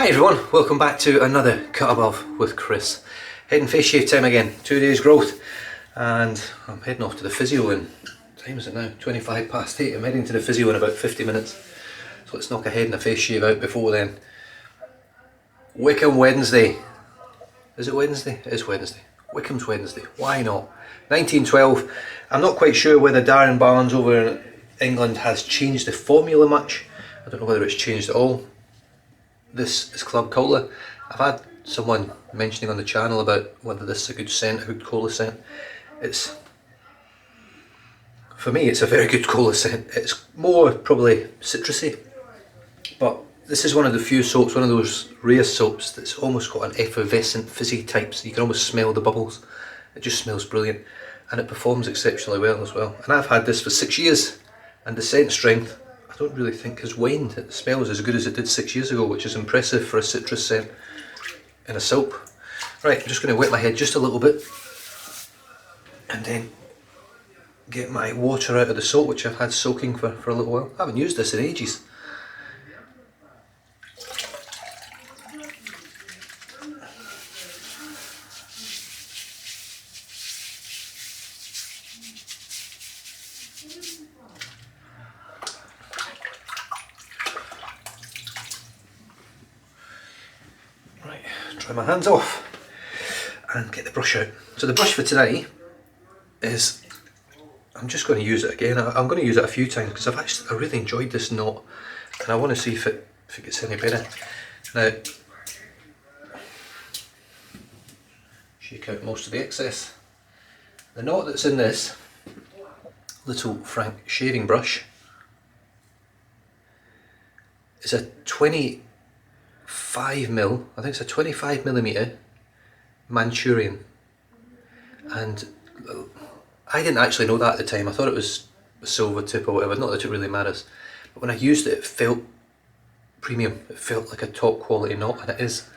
Hi everyone, welcome back to another Cut Above with Chris. Heading face shave time again, 2 days growth, and I'm heading off to the physio in, what time is it now? 25 past 8. I'm heading to the physio in about 50 minutes, so let's knock a head and a face shave out before then. Wickham Wednesday. Is it Wednesday? It is Wednesday. Wickham's Wednesday, why not? 1912. I'm not quite sure whether Darren Barnes over in England has changed the formula much. I don't know whether it's changed at all. This is Club Cola. I've had someone mentioning on the channel about whether this is a good scent, a good cola scent. For me it's a very good cola scent. It's more probably citrusy, but this is one of the few soaps, one of those rare soaps that's almost got an effervescent fizzy type, so you can almost smell the bubbles. It just smells brilliant and it performs exceptionally well as well. And I've had this for 6 years and the scent strength I don't really think has waned. It smells as good as it did 6 years ago, which is impressive for a citrus scent in a soap. Right, I'm just going to wet my head just a little bit and then get my water out of the soap, which I've had soaking for a little while. I haven't used this in ages. Right, dry my hands off and get the brush out. So the brush for today is, I'm just going to use it again. I'm going to use it a few times because I really enjoyed this knot and I want to see if it gets any better. Now, shake out most of the excess. The knot that's in this little Frank shaving brush is a 25mm, I think it's a 25mm Manchurian, and I didn't actually know that at the time. I thought it was a silver tip or whatever, not that it really matters, but when I used it, it felt premium. It felt like a top quality knot, and it is.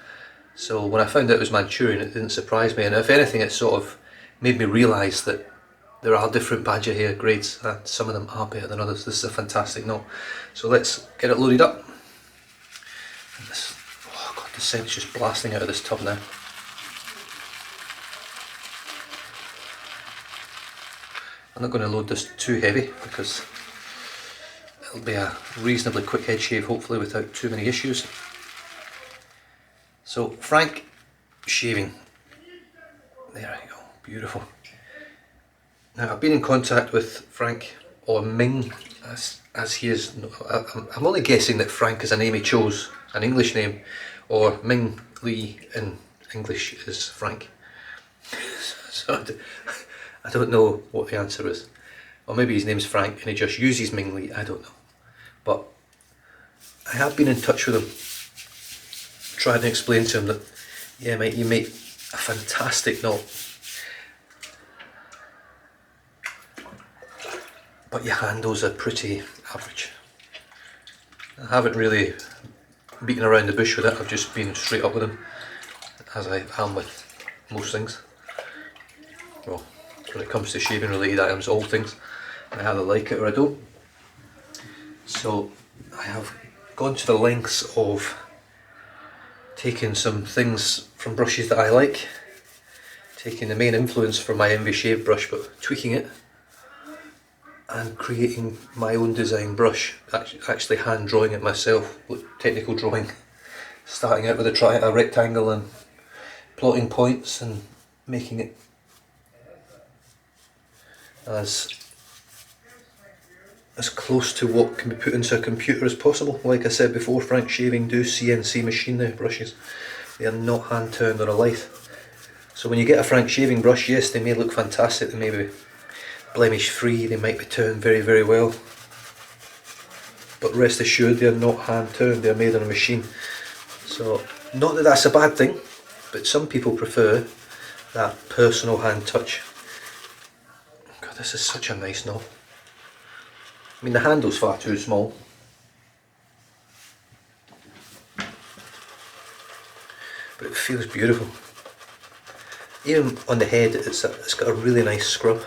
So when I found out it was Manchurian, it didn't surprise me, and if anything it sort of made me realise that there are different badger hair grades and some of them are better than others. This is a fantastic knot. So let's get it loaded up. And this, oh god, the scent's just blasting out of this tub now. I'm not going to load this too heavy because it'll be a reasonably quick head shave, hopefully without too many issues. So Frank shaving, there we go, beautiful. Now I've been in contact with Frank, or Ming as he is, I'm only guessing that Frank is a name he chose, an English name, or Ming Lee in English is Frank. So I don't know what the answer is. Or maybe his name's Frank and he just uses Ming Lee, I don't know. But I have been in touch with him, trying to explain to him that, yeah mate, you make a fantastic knot, but your handles are pretty average. I haven't really beaten around the bush with it, I've just been straight up with him, as I am with most things. Well, when it comes to shaving related items, all things, I either like it or I don't. So I have gone to the lengths of taking some things from brushes that I like, taking the main influence from my Envy Shave brush but tweaking it and creating my own design brush, actually hand drawing it myself, technical drawing, starting out with a rectangle and plotting points and making it as close to what can be put into a computer as possible. Like I said before, Frank Shaving do CNC machine their brushes. They are not hand turned on a lathe. So when you get a Frank Shaving brush, yes, they may look fantastic, they may be blemish free, they might be turned very, very well. But rest assured, they are not hand turned, they are made on a machine. So, not that that's a bad thing, but some people prefer that personal hand touch. God, this is such a nice knot. I mean, the handle's far too small. But it feels beautiful. Even on the head, it's got a really nice scrub.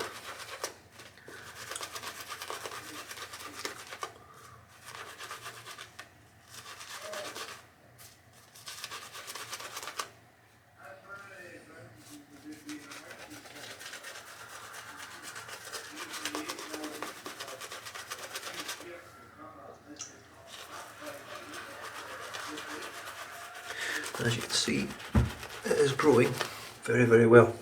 as you can see, it is growing very, very well.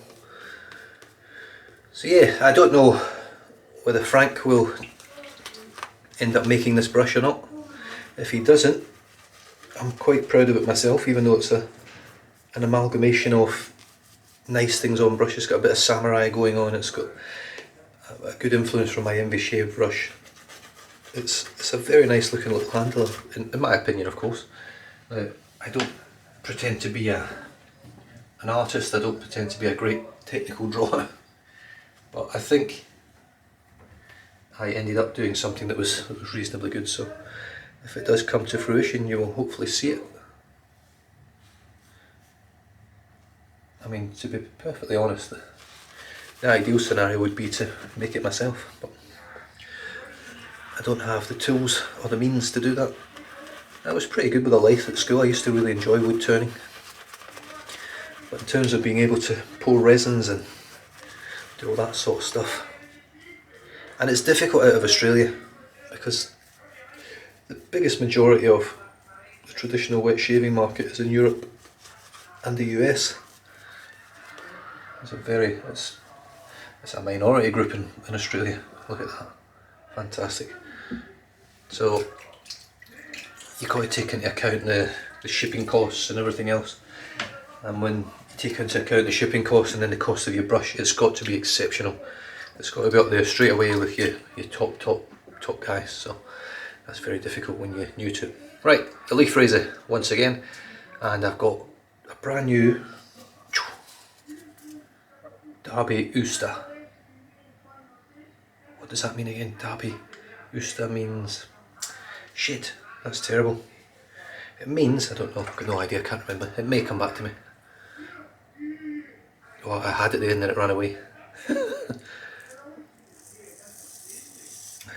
So yeah, I don't know whether Frank will end up making this brush or not. If he doesn't, I'm quite proud of it myself, even though it's an amalgamation of nice things on brush. It's got a bit of samurai going on, it's got a good influence from my Envy Shave brush. It's a very nice looking little handler, in my opinion, of course. I don't pretend to be an artist, I don't pretend to be a great technical drawer, but I think I ended up doing something that was reasonably good, so if it does come to fruition you will hopefully see it. I mean, to be perfectly honest, the ideal scenario would be to make it myself, but I don't have the tools or the means to do that. I was pretty good with a lathe at school. I used to really enjoy wood turning, but in terms of being able to pour resins and do all that sort of stuff, and it's difficult out of Australia because the biggest majority of the traditional wet shaving market is in Europe and the US. It's a minority group in Australia. Look at that, fantastic. So you've got to take into account the shipping costs and everything else, and when you take into account the shipping costs and then the cost of your brush, it's got to be exceptional. It's got to be up there straight away with your top guys, so that's very difficult when you're new to it. Right, the leaf razor once again, and I've got a brand new Derby USTA. What does that mean again? Derby USTA means shit. That's terrible. It means, I don't know, I've got no idea, I can't remember. It may come back to me. Oh, I had it there and then it ran away. I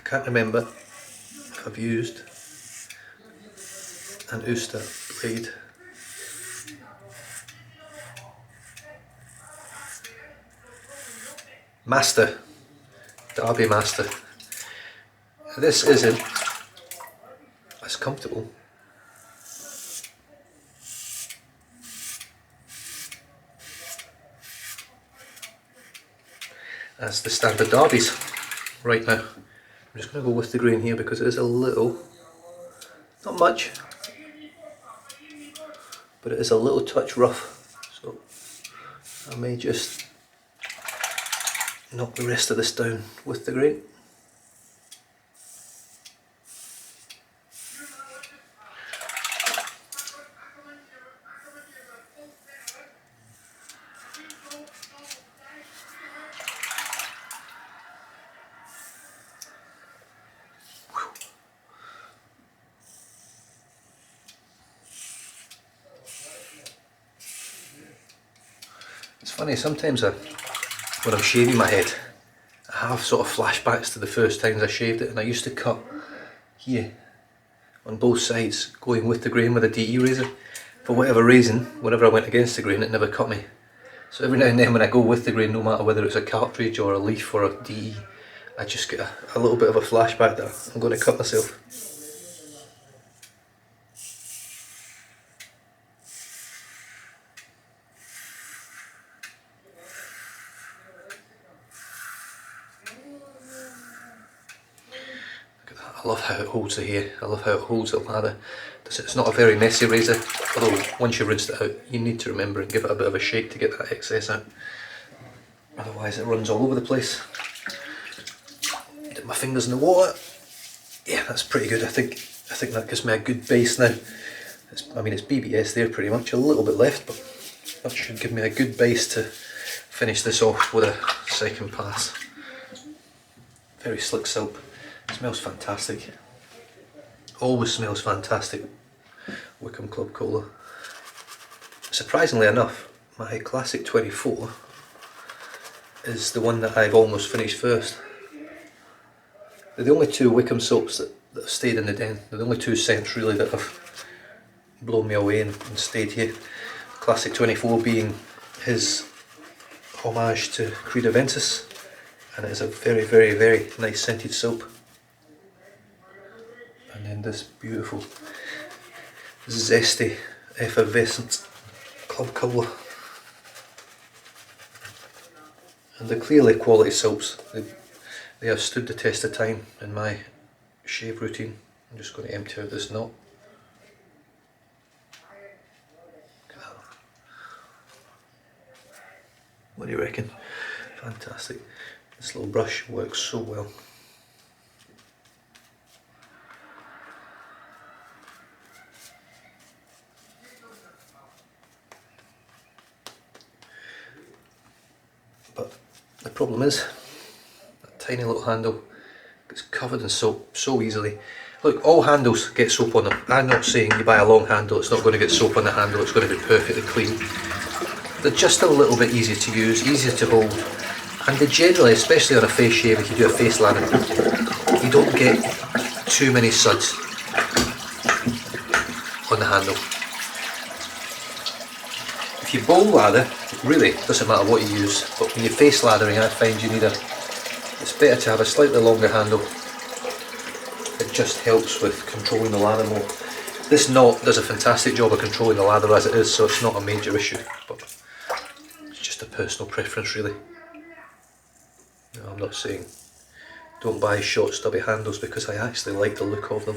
can't remember if I've used an USTA blade. Master. Derby Master. This isn't as comfortable as the standard Derbys right now. I'm just going to go with the grain here because it is a little, not much, but it is a little touch rough, so I may just knock the rest of this down with the grain. It's funny, sometimes when I'm shaving my head, I have sort of flashbacks to the first times I shaved it, and I used to cut here on both sides going with the grain with a DE razor. For whatever reason, whenever I went against the grain it never cut me. So every now and then when I go with the grain, no matter whether it's a cartridge or a leaf or a DE, I just get a little bit of a flashback that I'm going to cut myself. I love how it holds the hair, I love how it holds the lather. It's not a very messy razor, although once you've rinsed it out you need to remember and give it a bit of a shake to get that excess out. Otherwise it runs all over the place. Dip my fingers in the water. Yeah, that's pretty good. I think that gives me a good base now. I mean it's BBS there pretty much, a little bit left, but that should give me a good base to finish this off with a second pass. Very slick soap. It smells fantastic. Always smells fantastic. Wickham Club Cola. Surprisingly enough, my Classic 24 is the one that I've almost finished first. They're the only two Wickham soaps that have stayed in the den. They're the only two scents really that have blown me away and stayed here. Classic 24 being his homage to Creed Aventus, and it is a very, very, very nice scented soap. And then this beautiful, zesty, effervescent alcohol, and they're clearly quality soaps. They have stood the test of time in my shave routine. I'm just going to empty out this knot. What do you reckon? Fantastic. This little brush works so well. But the problem is, that tiny little handle gets covered in soap so easily. Look, all handles get soap on them. I'm not saying you buy a long handle, it's not going to get soap on the handle, it's going to be perfectly clean. They're just a little bit easier to use, easier to hold, and they generally, especially on a face shave, if you do a face lather, you don't get too many suds on the handle. If you bowl lather, it really doesn't matter what you use, but when you're face lathering, I find you need it's better to have a slightly longer handle. It just helps with controlling the lather more. This knot does a fantastic job of controlling the lather as it is, so it's not a major issue, but it's just a personal preference really. No, I'm not saying don't buy short stubby handles, because I actually like the look of them.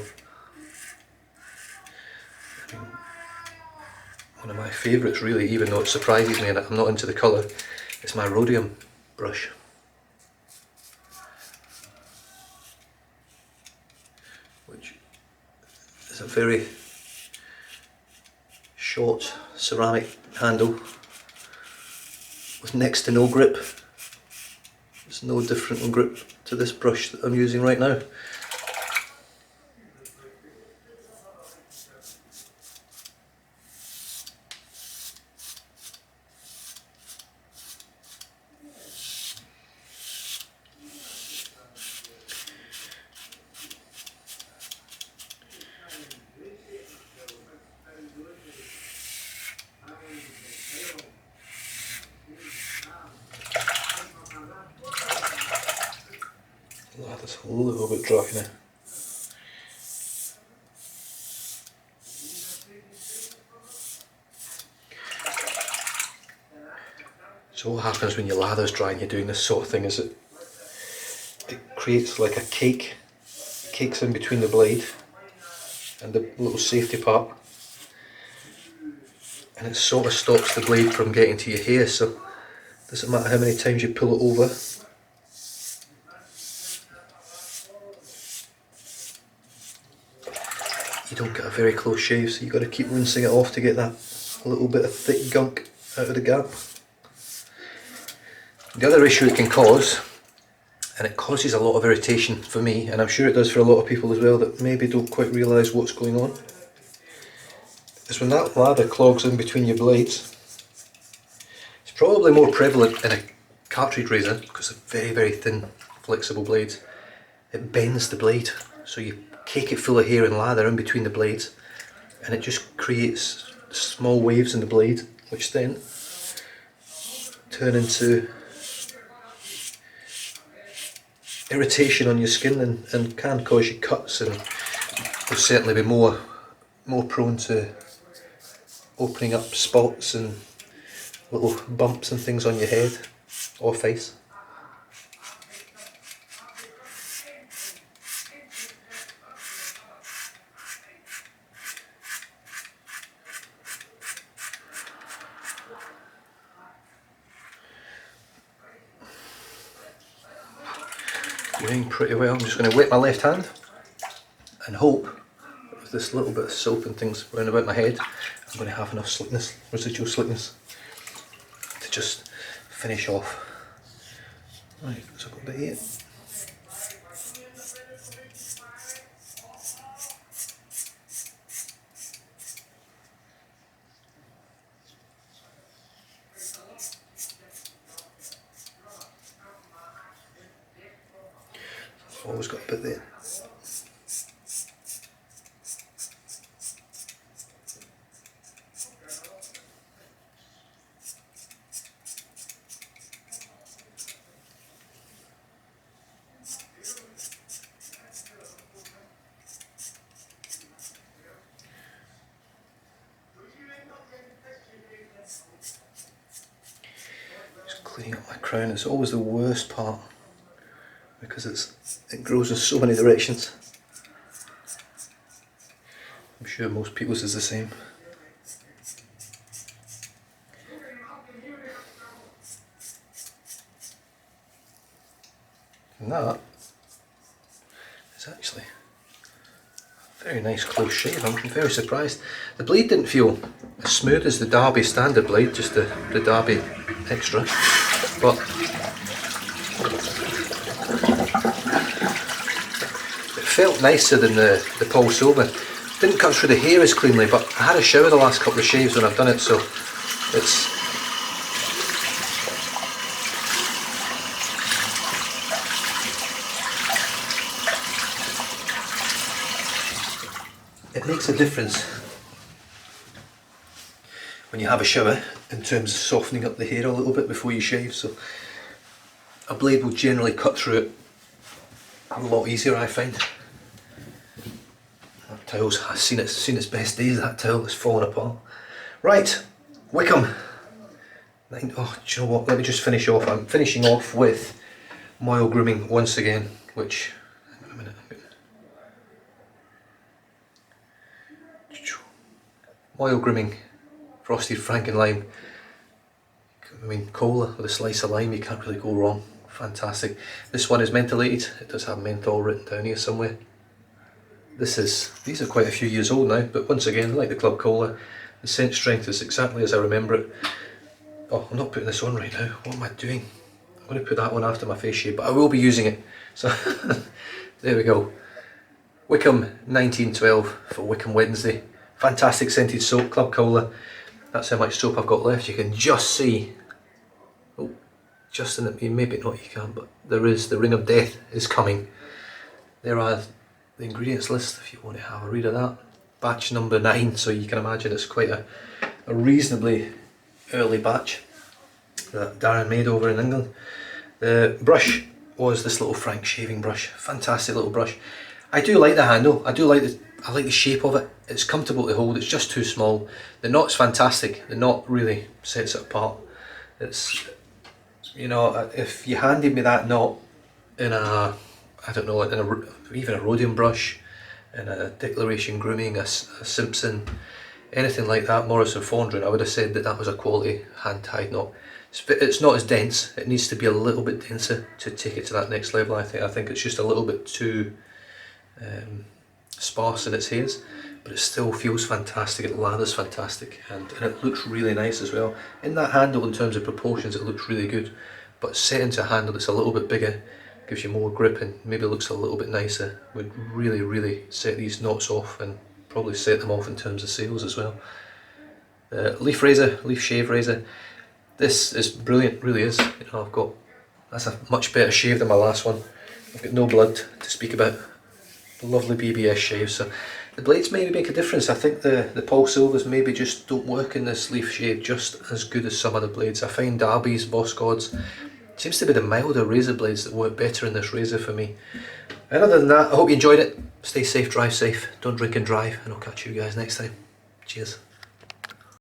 I mean, one of my favourites really, even though it surprises me and I'm not into the colour, is my rhodium brush. Which is a very short ceramic handle with next to no grip. It's no different in grip to this brush that I'm using right now. That's a little bit dry now. So what happens when your lather's dry and you're doing this sort of thing is it creates like a cakes in between the blade and the little safety part, and it sort of stops the blade from getting to your hair, so it doesn't matter how many times you pull it over. You don't get a very close shave, so you've got to keep rinsing it off to get that little bit of thick gunk out of the gap. The other issue it can cause, and it causes a lot of irritation for me, and I'm sure it does for a lot of people as well that maybe don't quite realise what's going on, is when that lather clogs in between your blades. It's probably more prevalent in a cartridge razor because of very, very thin, flexible blades. It bends the blade, so you cake it full of hair and lather in between the blades, and it just creates small waves in the blade, which then turn into irritation on your skin and can cause you cuts, and will certainly be more prone to opening up spots and little bumps and things on your head or face. Doing pretty well. I'm just going to wet my left hand and hope that with this little bit of soap and things round about my head, I'm going to have enough slickness, residual slickness, to just finish off. Right, so I've got a bit here. Always got a bit there. Cleaning up my crown is always the worst part because it grows in so many directions. I'm sure most people's is the same. And that is actually a very nice close shave. I'm very surprised. The blade didn't feel as smooth as the Derby standard blade, just the Derby extra, but it felt nicer than the Paul Silver. Didn't cut through the hair as cleanly, but I had a shower the last couple of shaves when I've done it, so it makes a difference when you have a shower in terms of softening up the hair a little bit before you shave. So a blade will generally cut through it a lot easier, I find. That towel's seen its best days. That towel is falling apart. Right, Wickham. Oh, do you know what? Let me just finish off. I'm finishing off with MAOL grooming once again, which, hang on a minute. MAOL grooming, frosted Frankenlime. I mean, cola with a slice of lime, you can't really go wrong. Fantastic. This one is mentholated. It does have menthol written down here somewhere. These are quite a few years old now, but once again, like the Club Cola, the scent strength is exactly as I remember it. Oh, I'm not putting this on right now. What am I doing? I'm going to put that one after my face shave, but I will be using it. So, there we go. Wickham 1912 for Wickham Wednesday. Fantastic scented soap, Club Cola. That's how much soap I've got left. You can just see, oh, just in the, maybe not you can, but there is, the ring of death is coming. There are the ingredients list if you want to have a read of that. Batch number 9, so you can imagine it's quite a reasonably early batch that Darren made over in England. The brush was this little Frank shaving brush. Fantastic little brush. I do like the handle. I like the shape of it. It's comfortable to hold. It's just too small. The knot's fantastic. The knot really sets it apart. It's, you know, if you handed me that knot in a, I don't know, even a Rhodium brush, in a Declaration Grooming, a Simpson, anything like that, Morris and Fondren, I would have said that was a quality hand-tied knot. It's not as dense. It needs to be a little bit denser to take it to that next level. I think it's just a little bit too sparse in its hairs, but it still feels fantastic. It lathers fantastic, and it looks really nice as well. In that handle, in terms of proportions, it looks really good, but set into a handle that's a little bit bigger, gives you more grip and maybe looks a little bit nicer, would really set these knots off and probably set them off in terms of sales as well. Leaf razor, leaf shave razor. This is brilliant, really is. You know, that's a much better shave than my last one. I've got no blood to speak about. Lovely BBS shave. So the blades maybe make a difference. I think the Paul Silvers maybe just don't work in this leaf shave just as good as some other blades. I find Derby's, Voskhod's, seems to be the milder razor blades that work better in this razor for me. And other than that, I hope you enjoyed it. Stay safe, drive safe, don't drink and drive, and I'll catch you guys next time. Cheers.